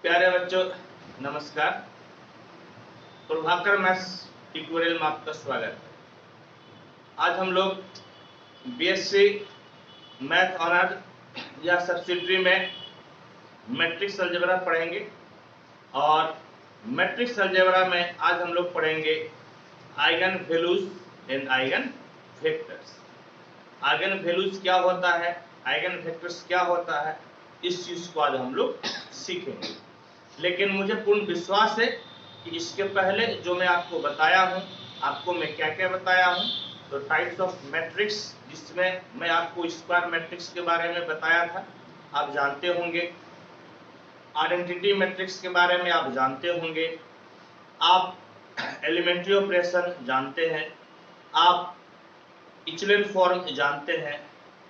प्यारे बच्चों नमस्कार। प्रभाकर मैथ्स ट्यूटोरियल में आपका स्वागत है। आज हम लोग बीएससी मैथ ऑनर या सब्सिडियरी में मैट्रिक्स अलजेब्रा पढ़ेंगे और मैट्रिक्स अलजेब्रा में आज हम लोग पढ़ेंगे eigen values and eigen vectors. Eigen values क्या होता है, आइगन वेक्टर्स क्या होता है, इस चीज को आज हम लोग सीखेंगे। लेकिन मुझे पूर्ण विश्वास है कि इसके पहले जो मैं आपको बताया हूं, आपको मैं क्या क्या बताया हूं, तो टाइप्स ऑफ मैट्रिक्स जिसमें मैं आपको स्क्वायर मैट्रिक्स के बारे में बताया था आप जानते होंगे, आइडेंटिटी मैट्रिक्स के बारे में आप जानते होंगे, आप एलिमेंट्री ऑपरेशन जानते हैं, आप इचेलन फॉर्म जानते हैं,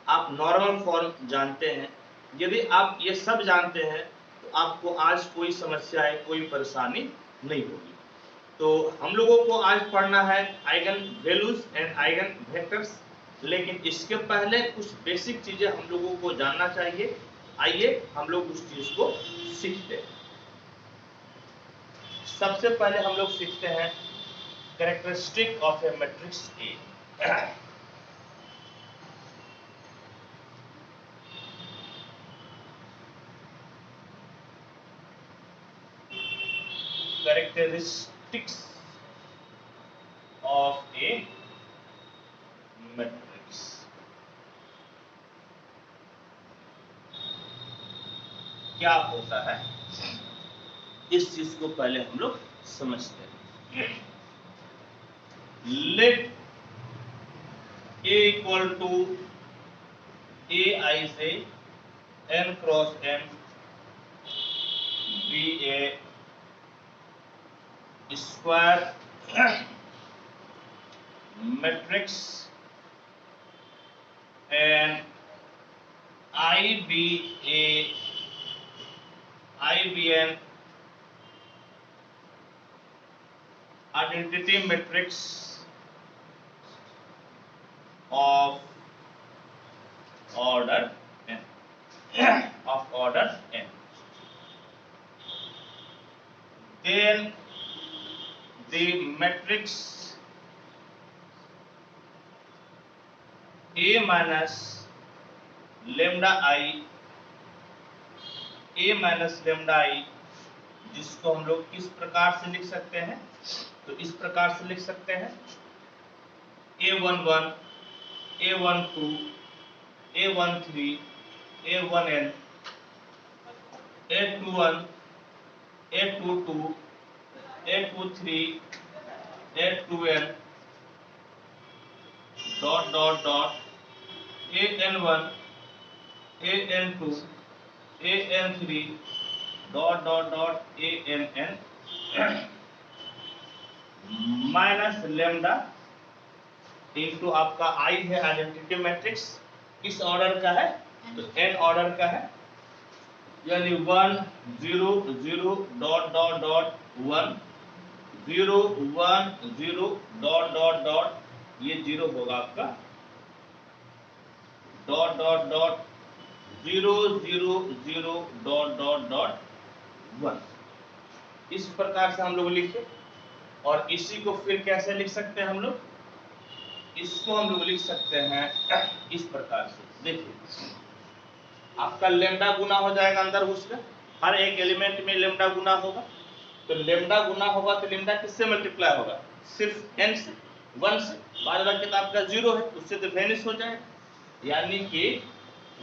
आप नॉर्मल फॉर्म जानते हैं। यदि आप ये सब जानते हैं तो आपको आज कोई समस्या है, कोई परेशानी नहीं होगी। तो हम लोगों को आज पढ़ना है eigen values and eigen vectors, लेकिन इसके पहले कुछ बेसिक चीजें हम लोगों को जानना चाहिए। आइए हम लोग उस चीज को सीखते हैं। सबसे पहले हम लोग सीखते हैं characteristic of A matrix A. Characteristics of a matrix। क्या होता है इस चीज को पहले हम लोग समझते हैं। Let A equal to Aij n cross n be a square matrix and I be an identity matrix of order n then the matrix A minus lambda I जिसको हम लोग किस प्रकार से लिख सकते हैं, तो इस प्रकार से लिख सकते हैं A11 A12 A13 A1n A21 A22 A23 A2n dot dot dot an1 an2 an3 dot dot dot ann minus lambda into आपका आई है आइडेंटिटी मैट्रिक्स, किस ऑर्डर का है, तो एन ऑर्डर का है, यानी 1 0 0 dot dot dot 1 0 1 0 dot dot dot, ये 0 होगा आपका, dot dot dot 0 0 0 dot dot dot 1। इस प्रकार से हम लोग लिखे और इसी को फिर कैसे लिख सकते हैं हम लोग, इसको हम लोग लिख सकते हैं इस प्रकार से। देखिए आपका लेमडा गुना हो जाएगा अंदर उसका, हर एक एलिमेंट में लेमडा गुना होगा, तो लेमडा गुना होगा तो लेमडा किससे मल्टीप्लाई होगा, सिर्फ n से, 1 से, बाद बाकी तो आपका 0 है उससे तो वेनिश हो जाएगा। यानी कि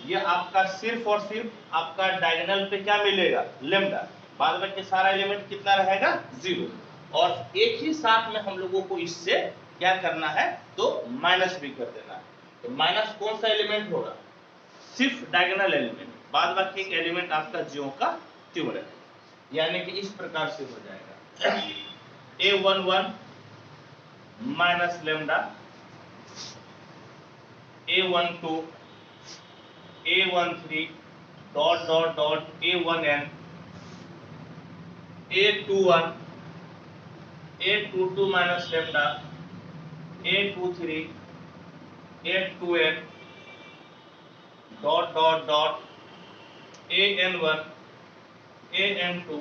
ये आपका सिर्फ और सिर्फ आपका डायगोनल पे क्या मिलेगा, लेमडा, बाद बाकी सारा एलिमेंट कितना रहेगा, 0। और एक ही साथ में हम लोगों को इससे क्या करना है, तो माइनस भी कर देना है। तो माइनस कौन सा एलिमेंट होगा, सिर्फ डायगोनल एलिमेंट, बाद बाकी एक एलिमेंट आपका ज्यों का त्यों रहेगा। यानी कि इस प्रकार से हो जाएगा A11 minus lambda A12 A13 dot dot dot A1n A21 A22 minus lambda A23 A2n dot dot dot an1 an2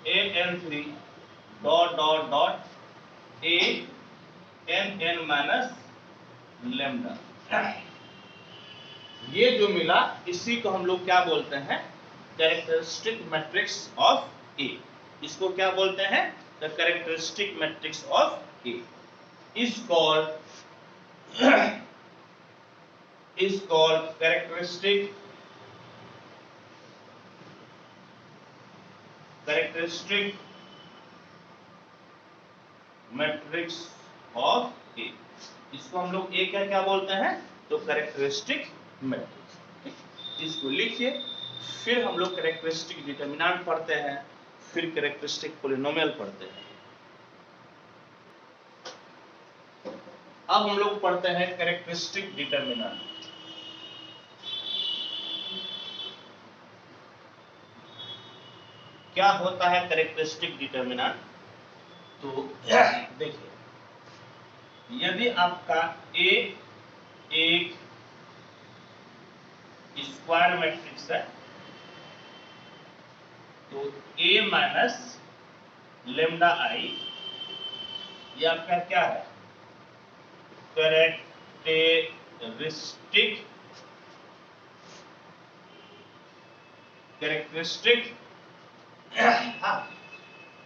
an3 dot dot dot an minus lambda. ये जो मिला इसी को हम लोग क्या बोलते हैं, कैरेक्टरिस्टिक मैट्रिक्स ऑफ ए। इसको क्या बोलते हैं, the characteristic matrix of a is called characteristic matrix of a. इसको हम लोग ए क्या क्या बोलते हैं, तो कैरेक्टरिस्टिक मैट्रिक्स। इसको लिखिए, फिर हम लोग कैरेक्टरिस्टिक डिटरमिनेंट पढ़ते हैं, फिर कैरेक्टरिस्टिक पॉलिनोमियल पढ़ते हैं। अब हम लोग पढ़ते हैं कैरेक्टरिस्टिक डिटरमिनेंट। क्या होता है कैरेक्टरिस्टिक डिटरमिनेंट, तो देखिए, यदि आपका ए एक स्क्वायर मैट्रिक्स है तो ए माइनस लेमडा आई ये आपका क्या है, कैरेक्टरिस्टिक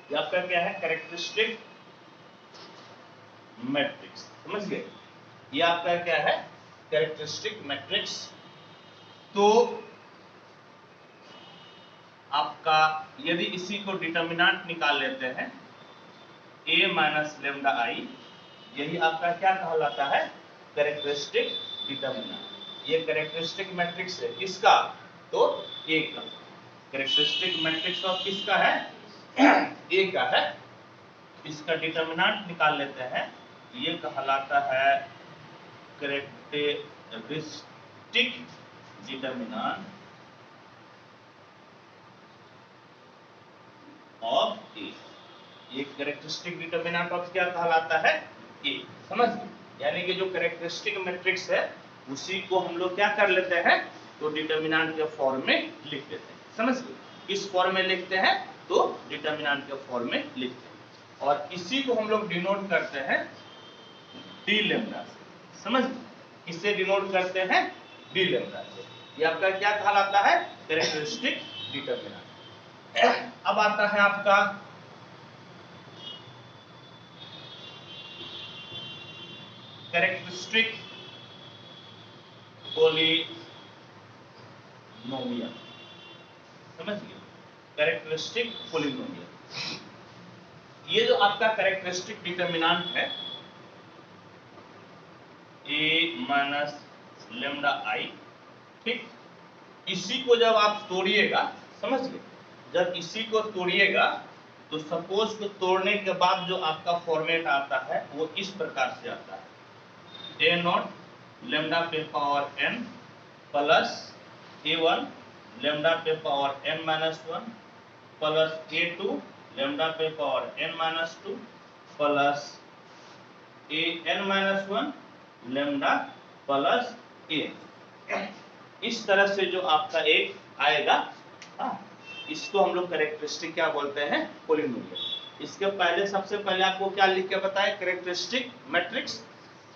ये आपका क्या है, कैरेक्टरिस्टिक मैट्रिक्स। समझ गए, ये आपका क्या है, कैरेक्टरिस्टिक मैट्रिक्स। तो आपका यदि इसी को डिटरमिनेंट निकाल लेते हैं a माइनस लेमडा आई, यही आपका क्या कहलाता है, कैरेक्टरिस्टिक डिटरमिनेंट। ये कैरेक्टरिस्टिक मैट्रिक्स है किसका, तो a का। कैरेक्टरिस्टिक मैट्रिक्स ऑफ किसका है, a का है। इसका डिटरमिनेंट निकाल लेते हैं, ये कहलाता है कैरेक्टरिस्टिक डिटरमिनेंट ऑफ ए। ये कैरेक्टरिस्टिक डिटरमिनेंट ऑफ क्या कहलाता है, ए। समझ गए, यानी कि जो कैरेक्टरिस्टिक मैट्रिक्स है उसी को हम लोग क्या कर लेते हैं, तो डिटरमिनेंट के फॉर्म में लिख देते हैं। समझ गए, किस फॉर्म में लिखते हैं, तो डिटरमिनेंट के फॉर्म में लिखते हैं, और इसी को हम लोग डिनोट करते हैं डी लेमडा से। समझ गए, किससे डिनोट करते हैं, डी लेमडा से। ये आपका क्या कहलाता है, कैरेक्टरिस्टिक डिटरमिनेंट। अब आता है आपका कैरेक्टरिस्टिक पॉलिनोमियल। समझ गए, कैरेक्टरिस्टिक पॉलिनोमियल। ये जो आपका कैरेक्टरिस्टिक डिटरमिनेंट है a माइनस लेमडा आई, ठीक, इसी को जब आप तोड़िएगा, समझ गए, जब इसी को तोड़िएगा तो सपोज को तोड़ने के बाद जो आपका फॉर्मेट आता है वो इस प्रकार से आता है, a नॉट लेमडा पे power n plus a1 lambda पे power n minus 1 plus a2 lambda पे power n minus 2 plus an minus 1 lambda plus a। इस तरह से जो आपका एक आएगा, इसको हम लोग कैरेक्टरिस्टिक क्या बोलते हैं, पॉलिनोमियल। इसके पहले सबसे पहले आपको क्या लिख के बताए, कैरेक्टरिस्टिक मैट्रिक्स।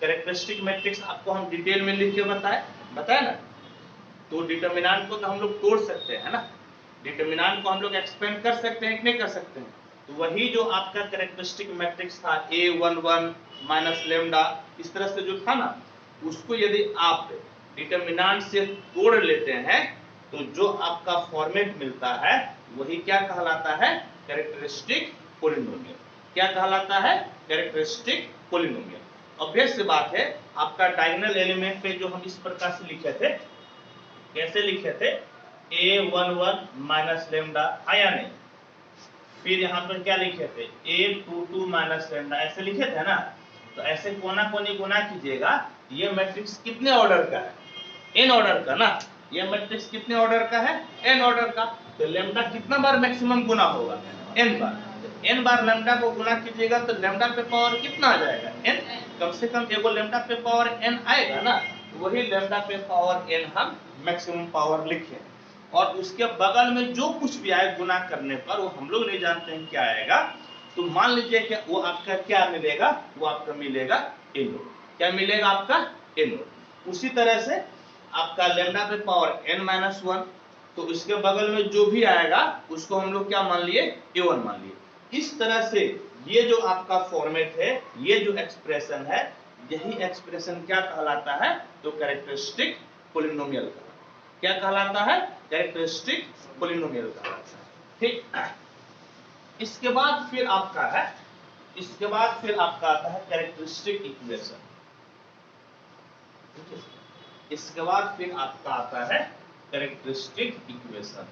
कैरेक्टरिस्टिक मैट्रिक्स आपको हम डिटेल में लिख के बताए ना। तो डिटरमिनेंट को तो हम लोग तोड़ सकते हैं ना, डिटरमिनेंट को हम लोग एक्सपेंड कर सकते हैं कि नहीं कर सकते हैं। तो वही जो आपका कैरेक्टरिस्टिक मैट्रिक्स था a11 माइनस लेमडा, इस तरह से जो था ना, उसको यदि आप डिटरमिनेंट से तोड़ लेते हैं तो जो आपका फॉर्मेट मिलता है वही क्या कहलाता है, कैरेक्टरिस्टिक पॉलिनोमियल। क्या कहलाता है, कैरेक्टरिस्टिक पॉलिनोमियल। ऑब्वियस सी बात है, आपका डायगोनल एलिमेंट पे जो हम इस प्रकार से लिखे थे, कैसे लिखे थे, a11 माइनस लेमडा, आया नहीं, फिर यहाँ पर क्या लिखे थे, a22 माइनस लेमडा, ऐसे लिखे थे ना। तो ऐसे कोना कोनी गुना कीजिएगा, ये मैट्रिक्स कितने ऑर्डर का है, n ऑर्डर का ना। ये मैट्रिक्स कितने ऑर्डर का है, n ऑर्डर का। तो लेमडा कितना बार मैक्सिमम गुना होगा, n बार। तो n बार लेमडा को गुना कीजिएगा तो लेमडा पे पावर कितना आ जाएगा, n। कम से कम एगो लेमडा पे पावर n आएगा ना, तो वही लेमडा पे पावर n हम मैक्सिमम पावर लिखे। और उसके बगल में जो कुछ भी आए गुना करने पर वो हम लोग नहीं जानते हैं क्या आएगा। तो मान लीजिए कि वो आपका क्या मिलेगा, वो आपका मिलेगा ए नोट। क्या मिलेगा आपका ए नोट। उसी तरह से आपका लैम्डा पे पावर n माइनस 1, तो इसके बगल में जो भी आएगा उसको हम लोग क्या मान लिए, a1 मान लिए। इस तरह से ये जो आपका फॉर्मेट है, ये जो एक्सप्रेशन है, यही एक्सप्रेशन क्या कहलाता है, तो कैरेक्टरिस्टिक पोलिनोमियल कहलाता है। क्या कहलाता है, कैरेक्टरिस्टिक पोलिनोमियल कहलाता है। ठीक, इसके बाद फिर आपका है, इसके बाद फिर आपका आता है कैरेक्टरिस्टिक इक्वेशन। इसके बाद फिर आपका आता है कैरेक्टरिस्टिक इक्वेशन।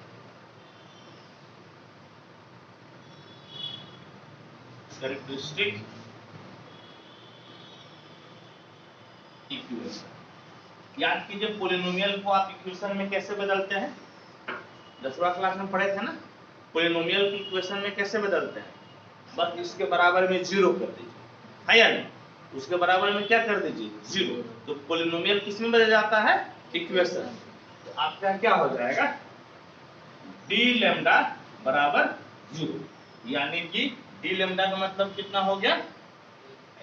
कैरेक्टरिस्टिक इक्वेशन याद कीजिए, पोलिनोमियल को आप इक्वेशन में कैसे बदलते हैं, 10वां क्लास में पढ़े थे ना। पोलिनोमियल की इक्वेशन में कैसे बदलते हैं, बस इसके बराबर में 0 कर दीजिए, है या नहीं, उसके बराबर में क्या कर दीजिए 0। तो पोलिनोमियल किस में बदल जाता है, इक्वेशन। तो आपका क्या हो जाएगा, डी लैम्डा बराबर 0, यानी कि डी लैम्डा का मतलब कितना हो गया,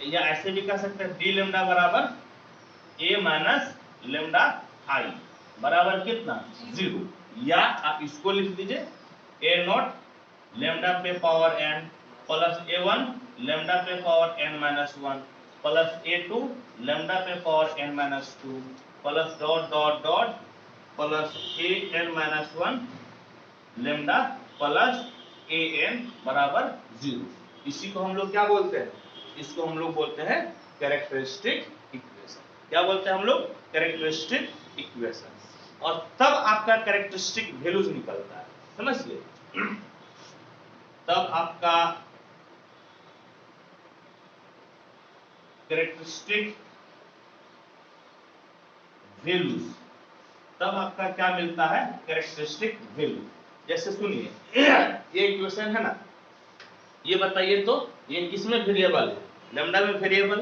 या ऐसे भी कह सकते हैं डी लैम्डा बराबर ए माइनस लैम्डा आई बराबर कितना 0, या आप इसको लिख दीजिए ए नॉट लैम्डा पे power n plus a1 lambda पे power n minus 1 plus a2 lambda पे power n minus 2 plus dot dot dot plus an minus 1 lambda plus an बराबर 0। इसी को हम लोग क्या बोलते हैं, इसको हम लोग बोलते हैं कैरेक्टरिस्टिक इक्वेशन। क्या बोलते हैं हम लोग, कैरेक्टरिस्टिक इक्वेशन। और तब आपका कैरेक्टरिस्टिक वैल्यूज निकलता है, समझिए। तब आपका कैरेक्टरिस्टिक वैल्यूज, तब आपका क्या मिलता है, कैरेक्टरिस्टिक वैल्यू। जैसे सुनिए, ये इक्वेशन है ना, ये बताइए तो ये किसमें वेरिएबल है, लैम्डा में वेरिएबल,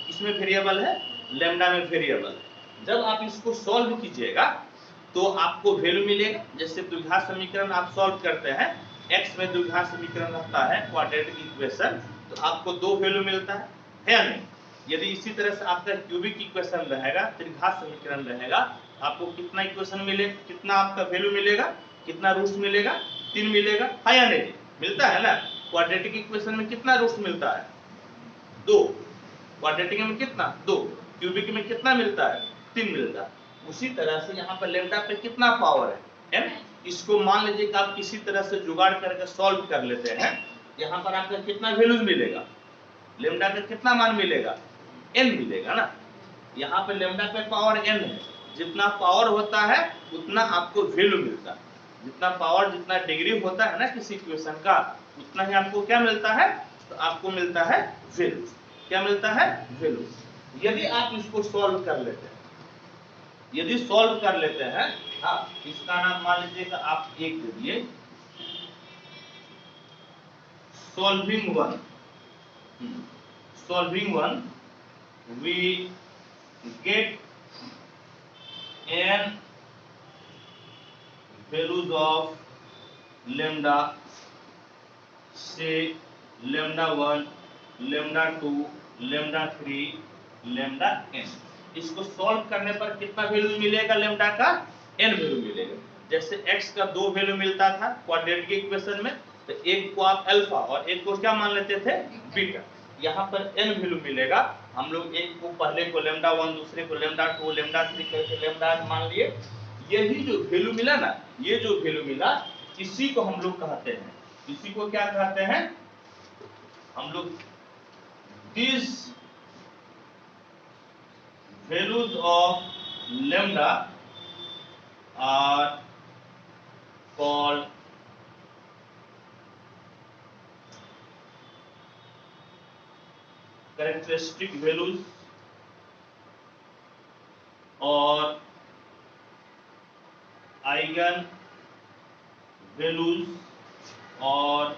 किसमें वेरिएबल है, लैम्डा में वेरिएबल। जब आप इसको सॉल्व कीजिएगा तो आपको वैल्यू मिलेगा। जैसे द्विघात समीकरण आप सॉल्व करते हैं, x में द्विघात समीकरण रहता है क्वाड्रेटिक इक्वेशन, तो आपको 2 वैल्यू मिलता है या नहीं। यदि इसी तरह से आपका क्यूबिक इक्वेशन रहेगा, त्रिघात समीकरण रहेगा, आपको कितना इक्वेशन मिलेगा, कितना आपका वैल्यू मिलेगा, कितना रूट्स मिलेगा, 3 मिलेगा, है या नहीं, मिलता है ना। क्वाड्रेटिक इक्वेशन में कितना रूट्स मिलता है, 2। क्वाड्रेटिक में कितना, 2। क्यूबिक में कितना मिलता है, 3 मिलता है। उसी तरह से यहाँ पर लैम्डा पे कितना पावर है n, इसको मान लीजिए कि आप किसी तरह से जुगाड़ करके सॉल्व कर लेते हैं। यहाँ पर आपका कितना वैल्यूज मिलेगा, लैम्डा का कितना मान मिलेगा, n मिलेगा ना। यहाँ पे लैम्डा पे पावर n है, जितना पावर होता है उतना आपको वैल्यू मिलता है। जितना पावर, जितना डिग्री होता है ना किसी इक्वेशन का, उतना ही आपको क्या मिलता है, तो आपको मिलता है वैल्यू। क्या मिलता है, वैल्यू। यदि आप इसको सॉल्व कर लेते हैं, यदि सॉल्व कर लेते हैं, हाँ, इसका नाम मान लीजिएगा आप 1 दे दिए, solving 1, solving 1 we get n values of lambda, say lambda 1, lambda 2, lambda 3, lambda n। इसको सॉल्व करने पर कितना वैल्यू मिलेगा, लैम्डा का n वैल्यू मिलेगा। जैसे x का 2 वैल्यू मिलता था क्वाड्रेटिक इक्वेशन में, तो एक को आप अल्फा और एक को क्या मान लेते थे, बीटा। यहाँ पर n वैल्यू मिलेगा, हम लोग एक को पहले को लैम्डा 1, दूसरे को लैम्डा 2, लैम्डा 3 करके लैम्डा मान लिए। यही जो वैल्यू मिला ना, ये जो वैल्यू मिला, इसी को हम लोग कहते हैं, इसी को क्या कहते हैं हम लोग, this values of lambda are called characteristic values और आइगन वैल्यूज और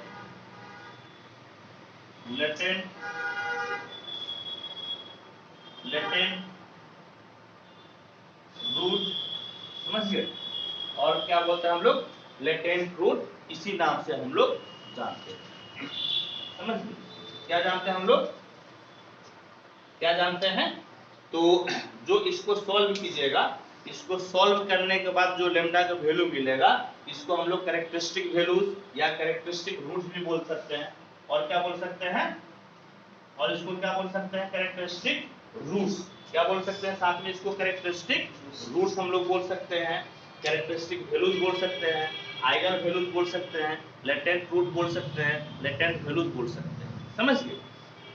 लेटेंट रूट, समझ गए। और क्या बोलते हैं हम लोग, लेटेंट रूट, इसी नाम से हम लोग जानते हैं। समझ गए? क्या जानते हैं हम लोग, क्या जानते हैं? तो जो इसको सॉल्व कीजिएगा, इसको सॉल्व करने के बाद जो लेमडा का वैल्यू मिलेगा, इसको हम लोग कैरेक्टरिस्टिक वैल्यूज या कैरेक्टरिस्टिक रूट्स भी बोल सकते हैं। और क्या बोल सकते हैं, और इसको क्या बोल सकते हैं, कैरेक्टरिस्टिक रूट्स। क्या बोल सकते हैं साथ में इसको, कैरेक्टरिस्टिक रूट्स हम लोग बोल सकते हैं, कैरेक्टरिस्टिक वैल्यूज बोल सकते हैं, आइगन वैल्यूज बोल सकते हैं, लेटेंट रूट बोल सकते हैं, लेटेंट वैल्यूज बोल सकते हैं। समझ गए?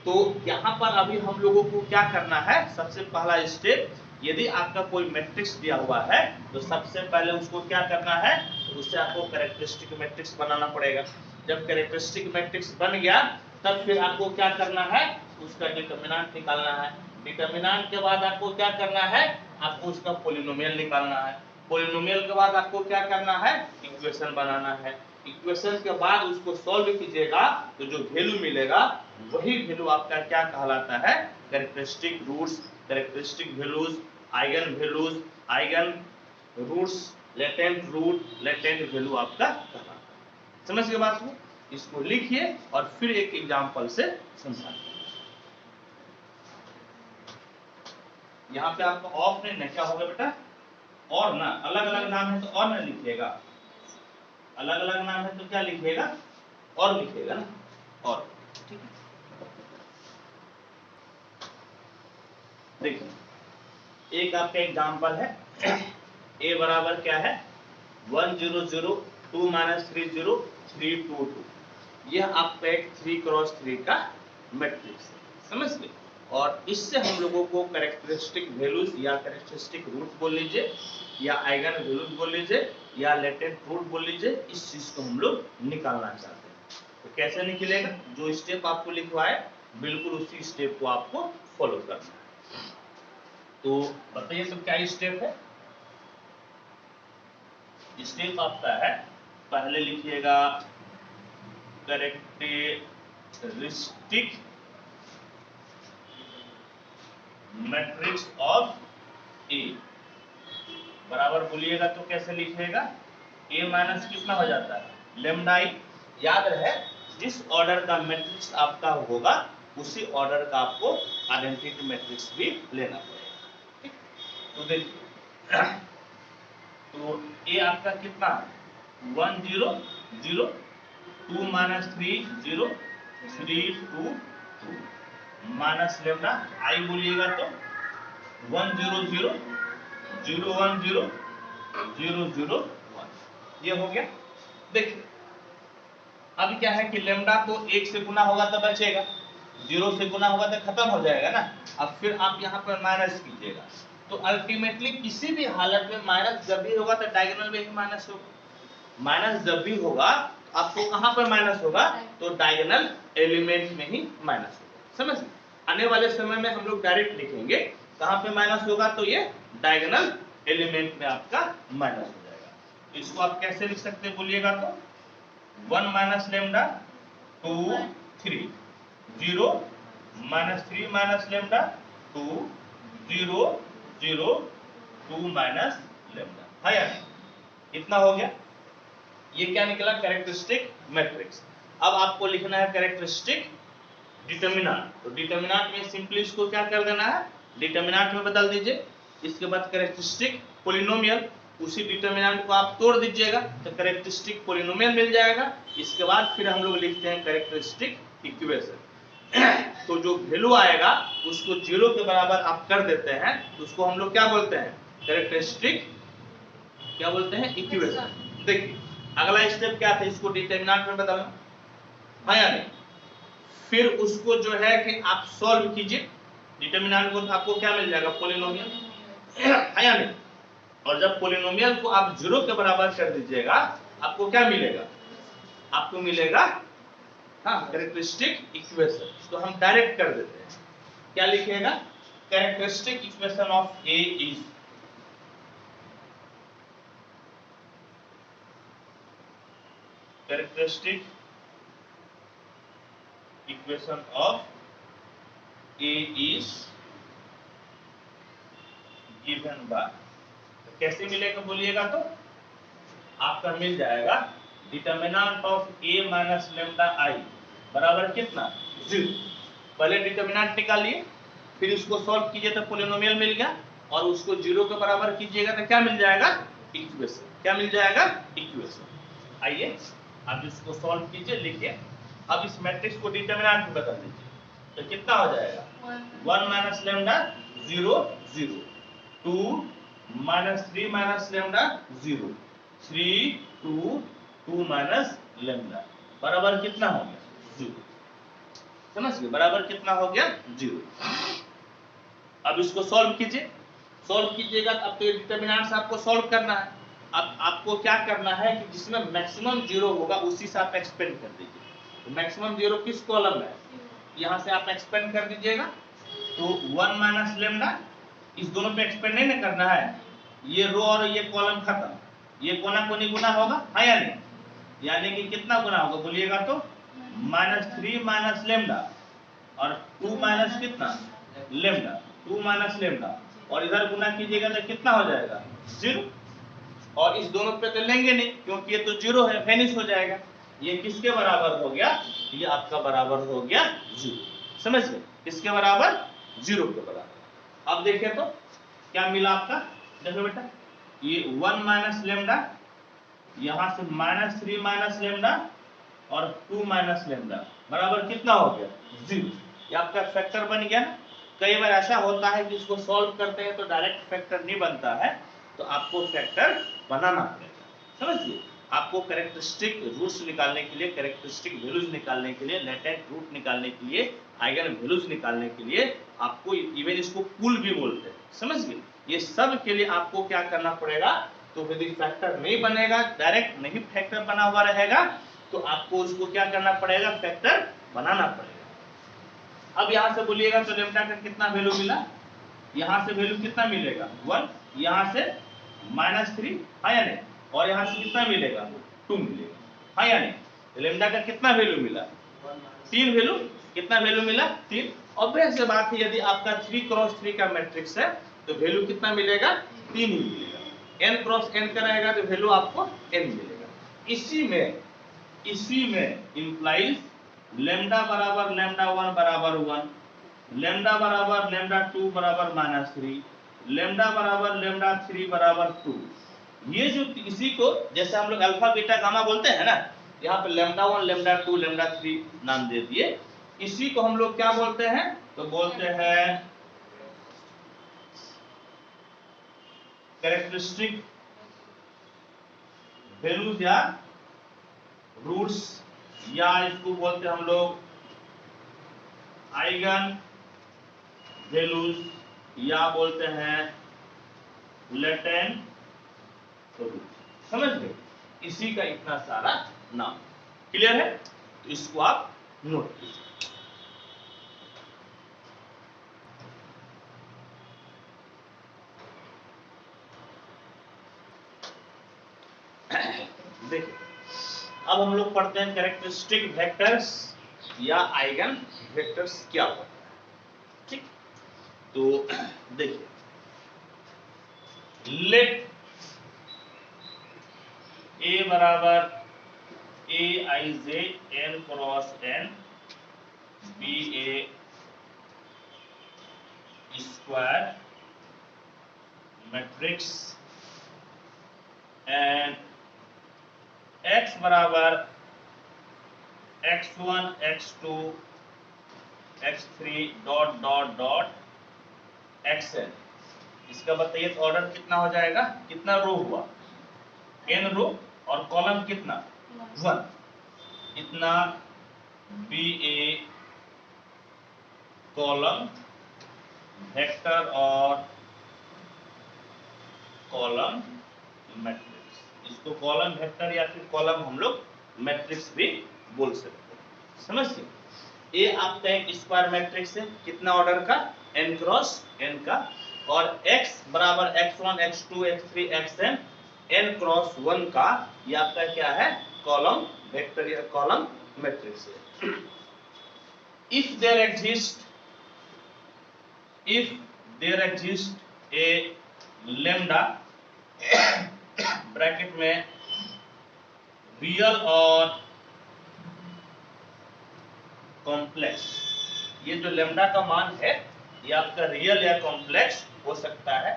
तो यहाँ पर अभी हम लोगों को क्या करना है, सबसे पहला स्टेप, यदि आपका कोई मैट्रिक्स दिया हुआ है तो सबसे पहले उसको क्या करना है, तो उससे आपको कैरेक्टरिस्टिक मैट्रिक्स बनाना पड़ेगा। जब कैरेक्टरिस्टिक मैट्रिक्स बन गया तब फिर आपको क्या करना है, उसका डिटर्मिनेंट निकालना है। डिटर्मिनेंट के बाद आपको क्या करना है, आपको उसका पॉलिनोमियल निकालना है। पॉलिनोमियल के बाद आपको क्या करना है, इक्वेशन बनाना है। इक्वेशन के बाद उसको सॉल्व कीजिएगा तो जो वैल्यू मिलेगा वही वैल्यू आपका क्या कहलाता है, characteristic roots, characteristic values, eigen values, eigen roots, latent root, latent value आपका कहलाता है। समझ गए बात को? इसको लिखिए और फिर एक एग्जांपल से समझाइए। यहाँ पे आपका ऑफ नहीं, क्या होगा बेटा, और ना, अलग अलग नाम है तो और ना लिखिएगा, अलग अलग नाम है तो क्या लिखिएगा, और लिखिएगा ना, और। ठीक है, देखिए एक आपका एग्जांपल है, a बराबर क्या है 1 0 0 2 माइनस 3 0 3 2 2। यह आपका एक 3x3 का मैट्रिक्स है। समझ गए? और इससे हम लोगों को कैरेक्टरिस्टिक वैल्यूज या कैरेक्टरिस्टिक रूट बोल लीजिए, या आइगन वैल्यूज बोल लीजिए, या लेटेंट रूट बोल लीजिए, इस चीज को हम लोग निकालना चाहते हैं। तो कैसे निकलेगा, जो स्टेप आपको लिखवा है बिल्कुल उसी स्टेप को आपको फॉलो करना है। तो बताइए तो क्या स्टेप है, स्टेप आपका है, पहले लिखिएगा कैरेक्टरिस्टिक मैट्रिक्स ऑफ ए, बराबर बोलिएगा तो कैसे लिखिएगा, ए माइनस कितना हो जाता है, लेमडा ई। याद रहे जिस ऑर्डर का मैट्रिक्स आपका होगा उसी ऑर्डर का आपको आइडेंटिटी मैट्रिक्स भी लेना पड़ेगा। ठीक, तो देखिए, तो ए आपका कितना है 1 0 0 2 माइनस 3 0 3 2 2 माइनस लेमडा आई बोलिएगा तो 1 0 0 0 1 0 0 0 1, ये हो गया। देखिए अब क्या है कि लेमडा को 1 से गुना होगा तो बचेगा, 0 से गुना होगा तो खत्म हो जाएगा ना। अब फिर आप यहाँ पर माइनस कीजिएगा, तो अल्टीमेटली किसी भी हालत में माइनस जब भी होगा तो डायगोनल में ही माइनस होगा। माइनस जब भी होगा आपको कहां पर माइनस होगा, तो डायगोनल एलिमेंट में ही माइनस होगा। समझ? आने वाले समय में हम लोग डायरेक्ट लिखेंगे कहां पे माइनस होगा, तो ये डायगोनल एलिमेंट में आपका माइनस हो जाएगा। तो इसको आप कैसे लिख सकते हैं बोलिएगा तो 1 minus lambda 2 3 0 minus 3 minus lambda 2 0 0 2 minus lambda है या नहीं? इतना हो गया। ये क्या निकला, कैरेक्टरिस्टिक मैट्रिक्स। अब आपको लिखना है कैरेक्टरिस्टिक डिटर्मिनेंट। तो डिटर्मिनेंट में सिंपली इसको क्या कर देना है, डिटर्मिनेंट में बदल दीजिए। इसके बाद कैरेक्टरिस्टिक पॉलिनोमियल, उसी डिटर्मिनेंट को आप तोड़ दीजिएगा तो कैरेक्टरिस्टिक पॉलिनोमियल मिल जाएगा। इसके बाद फिर हम लोग लिखते हैं कैरेक्टरिस्टिक इक्वेशन। तो जो वैल्यू आएगा उसको 0 के बराबर आप कर देते हैं, उसको हम लोग क्या बोलते हैं, कैरेक्टरिस्टिक क्या बोलते हैं, इक्वेशन। देखिए अगला स्टेप क्या था, इसको डिटर्मिनेंट में बदलना है या नहीं। फिर उसको जो है कि आप सॉल्व कीजिए, डिटर्मिनेंट को, तो आपको क्या मिल जाएगा, पॉलिनोमियल है या नहीं। और जब पॉलिनोमियल को आप 0 के बराबर कर दीजिएगा आपको क्या मिलेगा, आपको मिलेगा हाँ कैरेक्टरिस्टिक इक्वेशन। तो हम डायरेक्ट कर देते हैं, क्या लिखिएगा, characteristic equation of a is, characteristic equation of a is given by, कैसे मिलेगा बोलिएगा तो आपका मिल जाएगा determinant of A minus lambda I बराबर कितना 0। पहले डिटर्मिनेंट निकालिए, फिर उसको सॉल्व कीजिए तो पॉलिनोमियल मिल गया, और उसको 0 के बराबर कीजिएगा तो क्या मिल जाएगा इक्वेशन। क्या मिल जाएगा इक्वेशन। आइए अब इसको सॉल्व कीजिए, लिखिए। अब इस मैट्रिक्स को डिटर्मिनेंट में बदल दीजिए तो कितना हो जाएगा 1 minus lambda 0 0, 2 minus 3 minus lambda 0, 3 2 2 minus lambda बराबर कितना हो गया 0। समझ गए, बराबर कितना हो गया 0। अब इसको सॉल्व कीजिए, सॉल्व कीजिएगा अब तो डिटर्मिनेंट्स आपको सॉल्व करना है। अब आपको क्या करना है कि जिसमें मैक्सिमम 0 होगा उसी से आप एक्सपेंड कर दीजिए। तो मैक्सिमम 0 किस कॉलम में है, यहां से आप एक्सपेंड कर दीजिएगा। तो 1 माइनस लेमडा, इस दोनों पे एक्सपेंड नहीं ना करना है, ये रो और ये कॉलम खत्म, ये कोना कोनी गुना होगा है या नहीं, यानी कि कितना गुना होगा बोलिएगा तो -3 माइनस लेमडा और 2 माइनस कितना लेमडा, 2 माइनस लेमडा, और इधर गुना कीजिएगा तो कितना हो जाएगा 0। और इस दोनों पे तो लेंगे नहीं क्योंकि ये तो 0 है, फिनिश हो जाएगा। ये किसके बराबर हो गया, ये आपका बराबर हो गया 0। समझ गए, इसके बराबर 0 के बराबर। अब देखिए तो क्या मिला आपका, देखो बेटा ये 1 माइनस लेमडा, यहां से -3 माइनस लेमडा और 2 माइनस लेमडा बराबर कितना हो गया 0। ये आपका फैक्टर बन गया ना। कई बार ऐसा होता है कि इसको सॉल्व करते हैं तो डायरेक्ट फैक्टर नहीं बनता है, तो आपको फैक्टर बनाना पड़ेगा। समझिए, आपको कैरेक्टरिस्टिक रूट्स निकालने के लिए, कैरेक्टरिस्टिक वैल्यूज निकालने के लिए, लेटेंट रूट निकालने के लिए, आइगन वैल्यूज निकालने के लिए आपको, इवन इसको पुल भी बोलते हैं, समझ गए। ये सब के लिए आपको क्या करना पड़ेगा, तो यदि फैक्टर नहीं बनेगा, डायरेक्ट नहीं फैक्टर बना हुआ रहेगा, तो आपको उसको क्या करना पड़ेगा, फैक्टर बनाना पड़ेगा। अब यहां से बोलिएगा तो लेमडा का कितना वैल्यू मिला, यहां से वैल्यू कितना मिलेगा 1, यहां से -3 है या नहीं, और यहां से कितना मिलेगा 2 मिलेगा है या नहीं। तो लेमडा का कितना वैल्यू मिला 3 वैल्यू, कितना वैल्यू मिला 3। ऑब्वियस से बात है, यदि आपका 3 क्रॉस 3 का मैट्रिक्स है तो वैल्यू कितना मिलेगा 3 ही मिलेगा। n क्रॉस n कराएगा तो वैल्यू आपको n मिलेगा। इसी में इंप्लाइज लेमडा बराबर लेमडा 1 बराबर 1, लेमडा बराबर लेमडा 2 बराबर -3, लेमडा बराबर लेमडा 3 बराबर 2। ये जो इसी को जैसे हम लोग अल्फा बीटा गामा बोलते हैं ना, यहाँ पे लेमडा 1 लेमडा 2 लेमडा 3 नाम दे दिए, इसी को हम लोग क्या बोलते हैं, तो बोलते हैं कैरेक्टरिस्टिक वैल्यूज या रूट्स, या इसको बोलते हैं हम लोग आइगन वैल्यूज, या बोलते हैं लेटेंट रूट। समझ गए, इसी का इतना सारा नाम। क्लियर है, तो इसको आप नोट कीजिए। देखिए अब हम लोग पढ़ते हैं कैरेक्टरिस्टिक वेक्टर्स या आइगन वेक्टर्स क्या होता है। ठीक, तो देखिए लेट ए बराबर a i j n cross n be a square matrix and x बराबर x1 x2 x3 dot dot dot xn। इसका बताइए ऑर्डर कितना हो जाएगा, कितना रो हुआ n रो, और कॉलम कितना 1, इतना बी ए कॉलम वेक्टर और कॉलम मैट्रिक्स। इसको कॉलम वेक्टर या फिर कॉलम हम लोग मैट्रिक्स भी बोल सकते हैं। समझिए, ए आपका एक स्क्वायर मैट्रिक्स है, कितना ऑर्डर का n क्रॉस n का, और x बराबर x1 x2 x3 xn n cross 1 का, ये आपका क्या है कॉलम वेक्टर या कॉलम मैट्रिक्स है। If there exist a lambda bracket में रियल और कॉम्प्लेक्स, ये जो लेमडा का मान है ये आपका रियल या कॉम्प्लेक्स हो सकता है।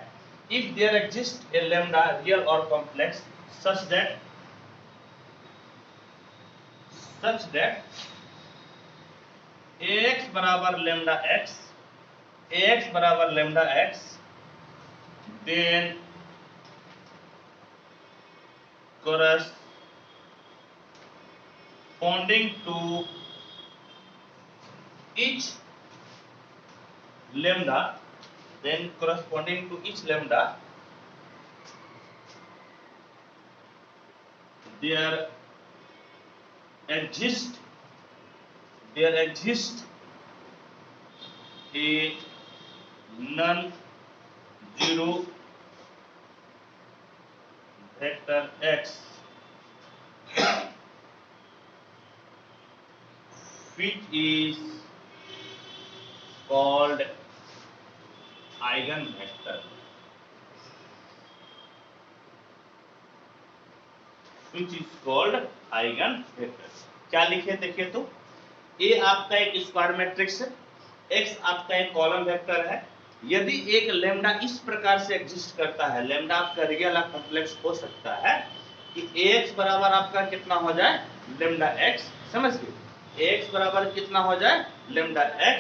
If there exist a lambda real और कॉम्प्लेक्स सच दैट ax बराबर लेमडा x, ax बराबर lambda x, then corresponding to each lambda, then corresponding to each lambda there exists a non-zero vector x which is called eigenvector, क्या लिखे देखिए तो, ए आपका एक square matrix है, x आपका एक कॉलम वेक्टर है। यदि एक लेमडा इस प्रकार से एग्जिस्ट करता है, लेमडा आपका रियल या कॉम्प्लेक्स हो सकता है कि ax बराबर आपका कितना हो जाए लेमडा x, समझ गए, ax बराबर कितना हो जाए लेमडा x।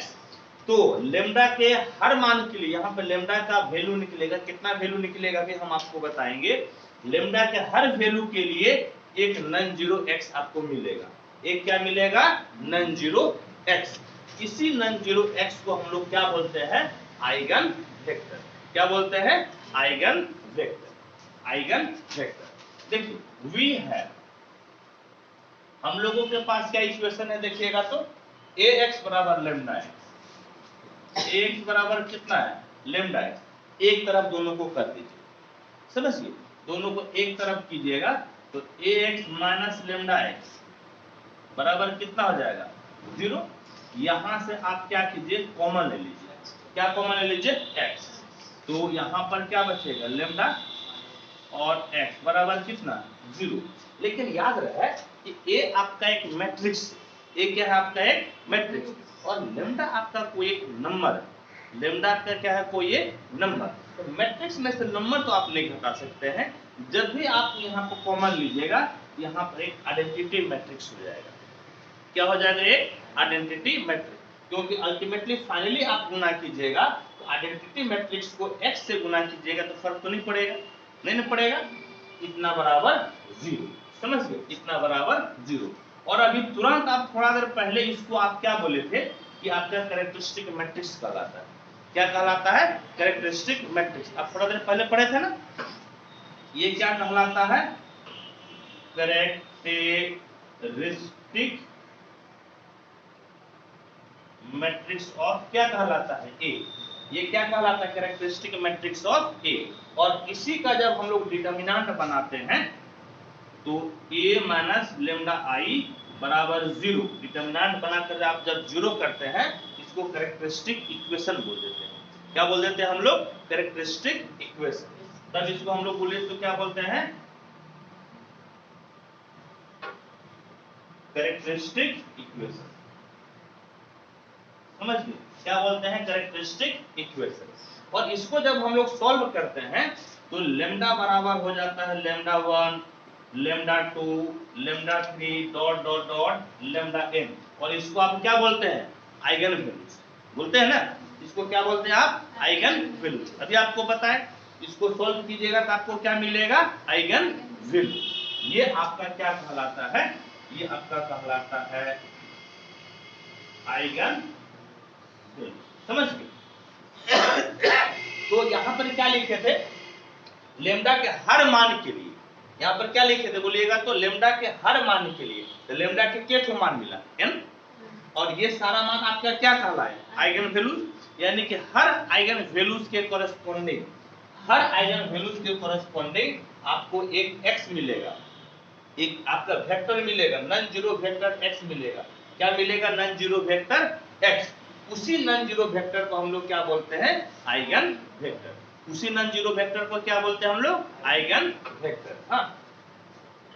तो लेमडा के हर मान के लिए यहाँ पे लेमडा का वैल्यू निकलेगा, कितना वैल्यू निकलेगा भी हम आपको बताएंगे। लेमडा के हर वैल्यू के लिए एक नॉन जीरो x आपको मिलेगा, एक क्या मिलेगा नॉन जीरो x। इसी नॉन जीरो x को हम लोग क्या बोलते हैं आइगन वेक्टर, क्या बोलते हैं आइगन वेक्टर, आइगन वेक्टर। देखिए वी है, हम लोगों के पास क्या इक्वेशन है देखिएगा तो ax बराबर लेमडा x, ax बराबर कितना है लेमडा x, एक तरफ दोनों को कर दीजिए, समझिए दोनों को एक तरफ कीजिएगा तो ax माइनस लेमडा x बराबर कितना हो जाएगा जीरो। यहां से आप क्या कीजिए कॉमन ले लीजिए, क्या कॉमन ले लीजिए x, तो यहां पर क्या बचेगा लेमडा और x बराबर कितना जीरो। लेकिन याद रहे कि a आपका एक मैट्रिक्स, a क्या है आपका एक मैट्रिक्स और लेमडा आपका कोई एक नंबर है, लेमडा आपका क्या है कोई एक नंबर। तो मैट्रिक्स में से नंबर तो आप नहीं घटा सकते हैं, जब भी आप यहाँ पर कॉमन लीजिएगा यहाँ पर एक आइडेंटिटी मैट्रिक्स हो जाएगा, क्या हो जाएगा एक आइडेंटिटी मैट्रिक्स, क्योंकि अल्टीमेटली फाइनली आप गुना कीजिएगा तो आइडेंटिटी मैट्रिक्स को x से गुना कीजिएगा तो फर्क तो नहीं पड़ेगा, नहीं ना पड़ेगा, इतना बराबर जीरो, समझ गए इतना बराबर जीरो। और अभी तुरंत आप थोड़ा देर पहले इसको आप क्या बोले थे कि आपका कैरेक्टरिस्टिक मैट्रिक्स कहलाता है, क्या कहलाता है कैरेक्टरिस्टिक मैट्रिक्स, आप थोड़ा देर पहले पढ़े थे ना, ये क्या कहलाता है कैरेक्टरिस्टिक मैट्रिक्स ऑफ क्या कहलाता है ए, ये क्या कहलाता है कैरेक्टरिस्टिक मैट्रिक्स ऑफ ए। और इसी का जब हम लोग डिटर्मिनेंट बनाते हैं तो ए माइनस लेमडा आई बराबर जीरो, डिटर्मिनेंट बनाकर आप जब जीरो करते हैं इसको कैरेक्टरिस्टिक इक्वेशन बोल देते हैं, क्या बोल देते हैं हम लोग कैरेक्टरिस्टिक इक्वेशन। तब इसको हम लोग बोले तो क्या बोलते हैं कैरेक्टरिस्टिक इक्वेशन, समझ गए क्या बोलते हैं कैरेक्टरिस्टिक इक्वेशन। और इसको जब हम लोग सॉल्व करते हैं तो लेमडा बराबर हो जाता है lambda 1 lambda 2 lambda 3 dot dot dot lambda n, और इसको आप क्या बोलते हैं आइगन वैल्यूज बोलते हैं ना, इसको क्या बोलते हैं आप आइगन वैल्यूज। अभी आपको पता है इसको सॉल्व कीजिएगा तो आपको क्या मिलेगा आइगन वैल्यू। ये आपका क्या कहलाता है, ये आपका कहलाता है आइगन, समझ गए। तो यहां पर क्या लिखे थे लेमडा के हर मान के लिए, यहां पर क्या लिखे थे बोलिएगा तो लेमडा के हर मान के लिए, तो लेमडा के क्या मान मिला n, और ये सारा मान आपका क्या कहला है आइगन वैल्यूज, यानी कि हर आइगन वैल्यूज के कॉरेस्पॉन्डिंग, हर आइगन वैल्यूज के कॉरेस्पॉन्डिंग आपको एक x मिलेगा, एक आपका वेक्टर मिलेगा नॉन जीरो वेक्टर x मिलेगा, क्या मिलेगा नॉन जीरो वेक्टर x। उसी नॉन जीरो वेक्टर को हम लोग क्या बोलते हैं आइगन वेक्टर, उसी नॉन जीरो वेक्टर को क्या बोलते हैं हम लोग आइगन वेक्टर। हाँ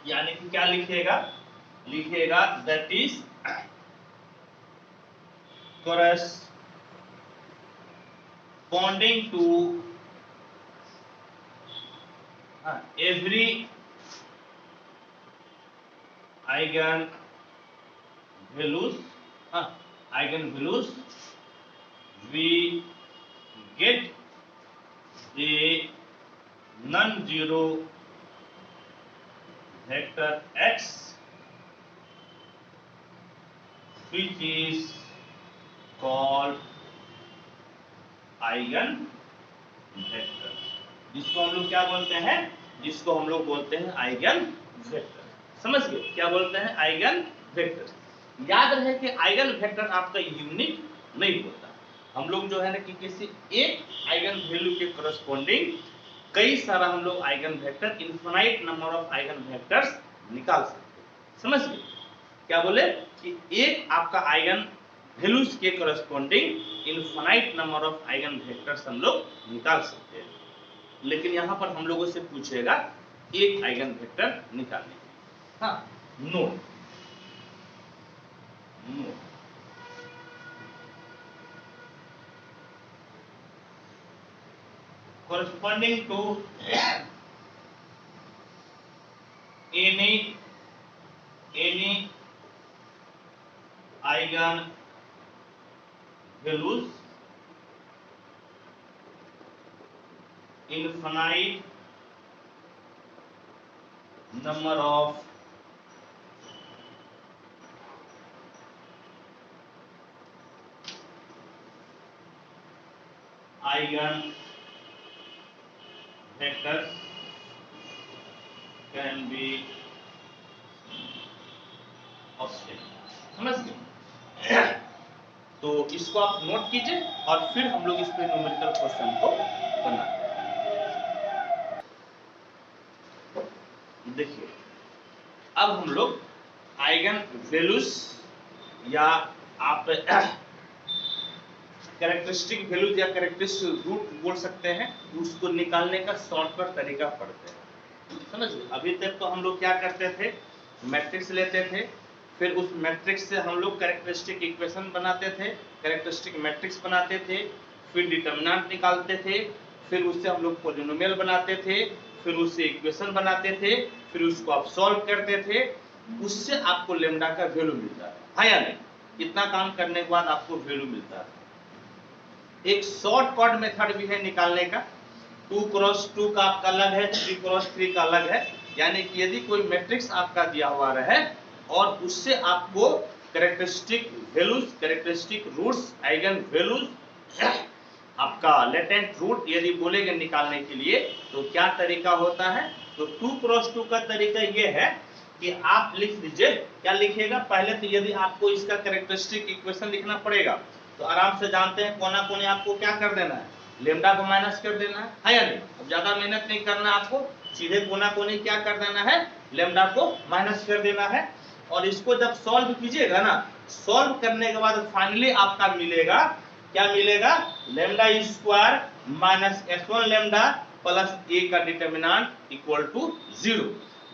यानी कि क्या लिखिएगा, लिखिएगा that is corresponding to every eigen values we get a non-zero vector x which is called eigen vector, जिसको हम लोग क्या बोलते हैं, जिसको हम लोग बोलते हैं आइगन वेक्टर। समझ गए, क्या बोलते हैं, आइगन वेक्टर। याद रहे कि आइगन वेक्टर आपका यूनिक नहीं होता, हम लोग जो है ना कि किसी एक आइगन वैल्यू के करस्पॉन्डिंग कई सारा हम लोग eigen vector, infinite number of eigen vectors निकाल सकते हैं। समझ गए, क्या बोले कि एक आपका आइगन वैल्यूज के corresponding infinite number of eigen vectors हम लोग निकाल सकते हैं, लेकिन यहां पर हम लोगों से पूछेगा एक आइगन वेक्टर निकालने। हाँ, note corresponding to any eigen values infinite number of eigen vectors can be obtained। समझ गए, तो इसको आप नोट कीजिए और फिर हम लोग इस पे न्यूमेरिकल क्वेश्चन को बनाते हैं। देखिए, अब हम लोग आइगन वैल्यूज या आप कैरेक्टरिस्टिक वैल्यूज या कैरेक्टरिस्टिक रूट बोल सकते हैं, उसको निकालने का शॉर्टकट तरीका पढ़ते हैं। समझिए, अभी तक तो हम लोग क्या करते थे, मैट्रिक्स लेते थे, फिर उस मैट्रिक्स से हम लोग कैरेक्टरिस्टिक इक्वेशन बनाते थे, कैरेक्टरिस्टिक मैट्रिक्स बनाते थे, फिर डिटर्मिनेंट निकालते थे, फिर उससे हम लोग पॉलिनोमियल बनाते थे, फिर उससे इक्वेशन बनाते थे, फिर उसको आप सॉल्व करते थे, उससे आपको लेमडा का वैल्यू मिलता है या नहीं। इतना काम करने के बाद आपको वैल्यू मिलता है। एक शॉर्टकट मेथड भी है निकालने का, 2x2 का आपका अलग है, 3x3 का अलग है। यानी कि यदि कोई मैट्रिक्स आपका दिया हुआ रहे और उससे आपको characteristic values, characteristic roots, eigen values, आपका लेटेंट रूट यदि बोलेंगे निकालने के लिए, तो क्या तरीका होता है, तो 2x2 का तरीका ये है कि आप लिख लीजिए, क्या लिखिएगा, पहले तो यदि आपको इसका कैरेक्टरिस्टिक इक्वेशन लिखना पड़ेगा तो आराम से जानते हैं, कोना कोने आपको क्या कर देना है, लेमडा को माइनस कर देना है या नहीं। अब ज्यादा मेहनत नहीं करना आपको, सीधे कोना कोने क्या कर देना है, लेमडा को माइनस कर देना है। और इसको जब सॉल्व कीजिएगा ना, सॉल्व करने के बाद फाइनली आपका मिलेगा, क्या मिलेगा, lambda square minus s1 lambda plus a का डिटर्मिनेंट इक्वल टू 0।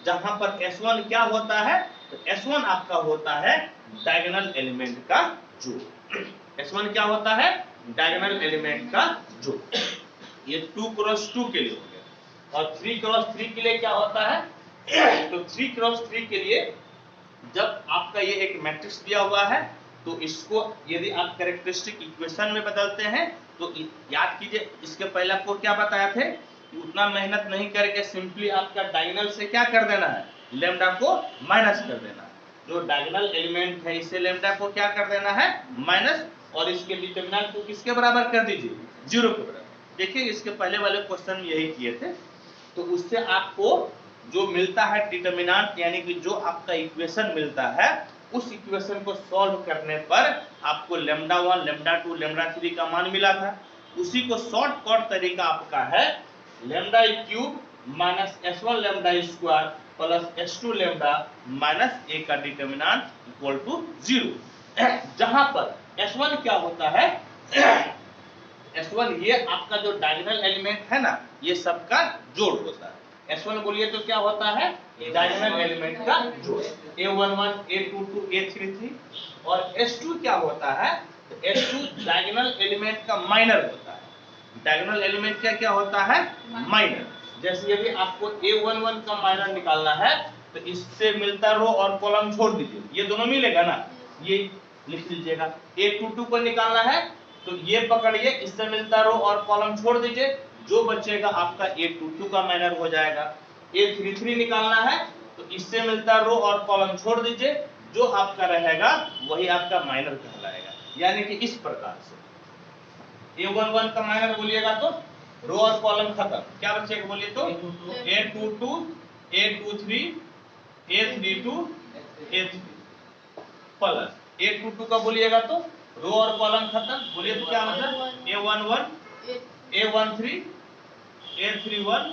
जहां पर s1 क्या होता है, तो s1 आपका होता है डायगोनल एलिमेंट का जोड़। s1 क्या होता है, डायगोनल एलिमेंट का जोड़। ये 2x2 के लिए हो गया। और 3x3 के लिए क्या होता है, तो 3x3 के लिए जब आपका ये एक मैट्रिक्स दिया हुआ है, तो इसको यदि आप कैरेक्टरिस्टिक इक्वेशन में बदलते हैं, तो याद कीजिए इसके पहले आपको क्या बताया थे, उतना मेहनत नहीं करके सिंपली आपका डायगोनल से क्या कर देना है, लेमडा को माइनस कर देना है। जो डायगोनल एलिमेंट है इससे लेमडा को क्या कर देना है, माइनस, और इसके डिटरमिनेंट को किसके बराबर कर दीजिए, 0 के बराबर। देखिए इसके पहले वाले क्वेश्चन में यही किए थे। तो उससे आपको जो मिलता है डिटरमिनेंट, यानी कि जो आपका इक्वेशन मिलता है, उस इक्वेशन को सॉल्व करने पर आपको लेमडा 1, लेमडा 2, लेमडा 3 का मान मिला था। उसी को शॉर्टकट तरीका आपका है lambda cube minus s1 lambda square plus s2 lambda minus a का डिटरमिनेंट इक्वल टू 0। जहां पर s1 क्या होता है, s1 ये आपका जो डायगोनल एलिमेंट है ना, ये सबका जोड़ होता है। S1 बोलिए तो क्या होता है, डायगोनल एलिमेंट का जोड़, A11 A22 A33। और S2 क्या होता है, तो S2 डायगोनल एलिमेंट का माइनर होता है। डायगोनल एलिमेंट क्या क्या होता है, माइनर। जैसे यदि आपको A11 का माइनर निकालना है तो इससे मिलता रो और कॉलम छोड़ दीजिए, ये दोनों मिलेगा ना, ये लिख लीजिएगा। A22 को निकालना है तो ये पकड़िए, इससे मिलता रो और कॉलम छोड़ दीजिए, जो बचेगा आपका A22 का माइनर हो जाएगा। A33 निकालना है तो इससे मिलता रो और कॉलम छोड़ दीजिए, जो आपका रहेगा वही आपका माइनर कहलाएगा। यानी कि इस प्रकार से A11 का माइनर बोलिएगा तो रो और कॉलम खत्म, क्या बचेगा बोलिए तो A22 A23 A32 A3 plus A22 का बोलिएगा तो रो और कॉलम खत्म, बोलिए तो क्या मतलब A11 A13 A31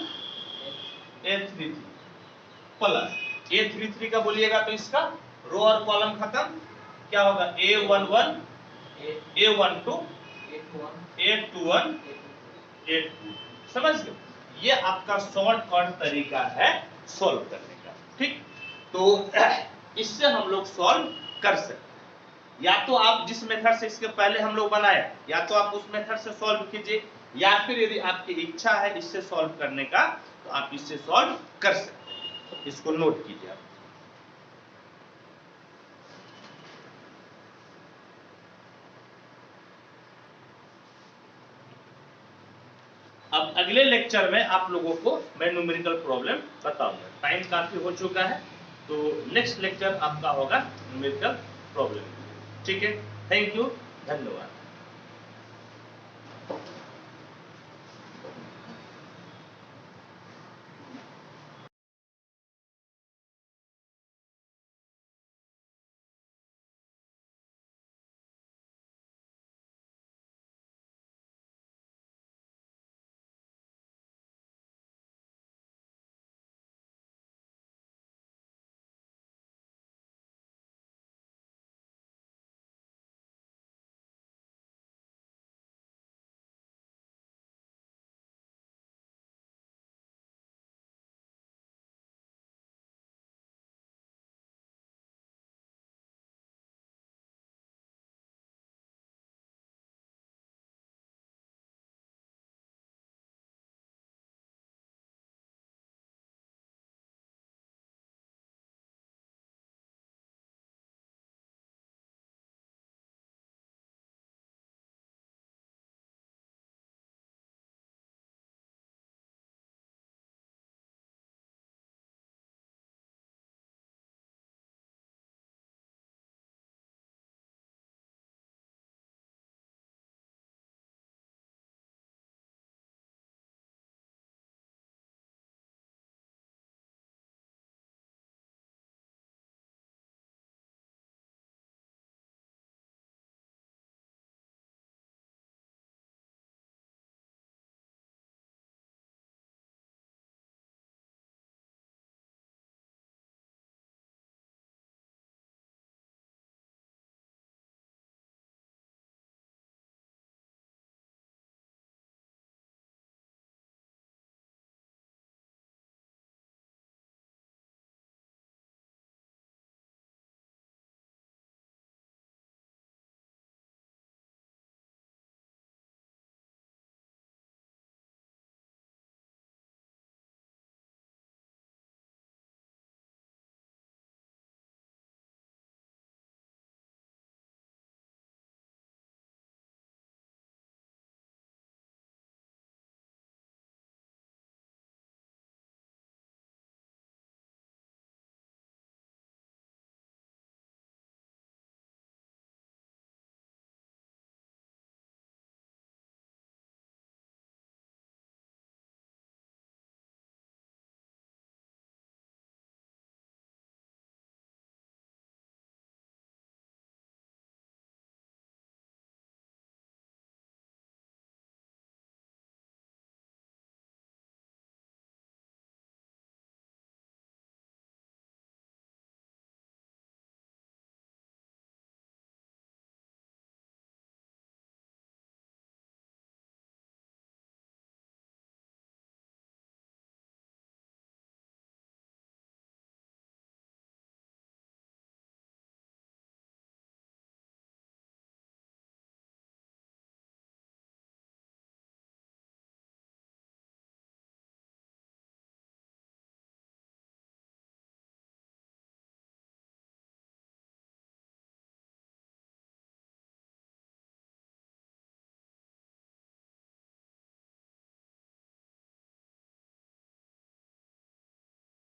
A33 plus A33 का बोलिएगा तो इसका रो और कॉलम खत्म, क्या होगा A11 A12 A21 A2। समझ गए, ये आपका शॉर्टकट तरीका है सॉल्व करने का। ठीक, तो इससे हम लोग सॉल्व कर सकते हैं। या तो आप जिस मेथड से इसके पहले हम लोग बनाए, या तो आप उस मेथड से सॉल्व कीजिए, या फिर यदि आपकी इच्छा है इससे सॉल्व करने का तो आप इससे सॉल्व कर सकते हैं। इसको नोट कीजिए आप। अब अगले लेक्चर में आप लोगों को मैं न्यूमेरिकल प्रॉब्लम बताऊंगा। टाइम काफी हो चुका है, तो नेक्स्ट लेक्चर आपका होगा न्यूमेरिकल प्रॉब्लम। ठीक है, थैंक यू, धन्यवाद।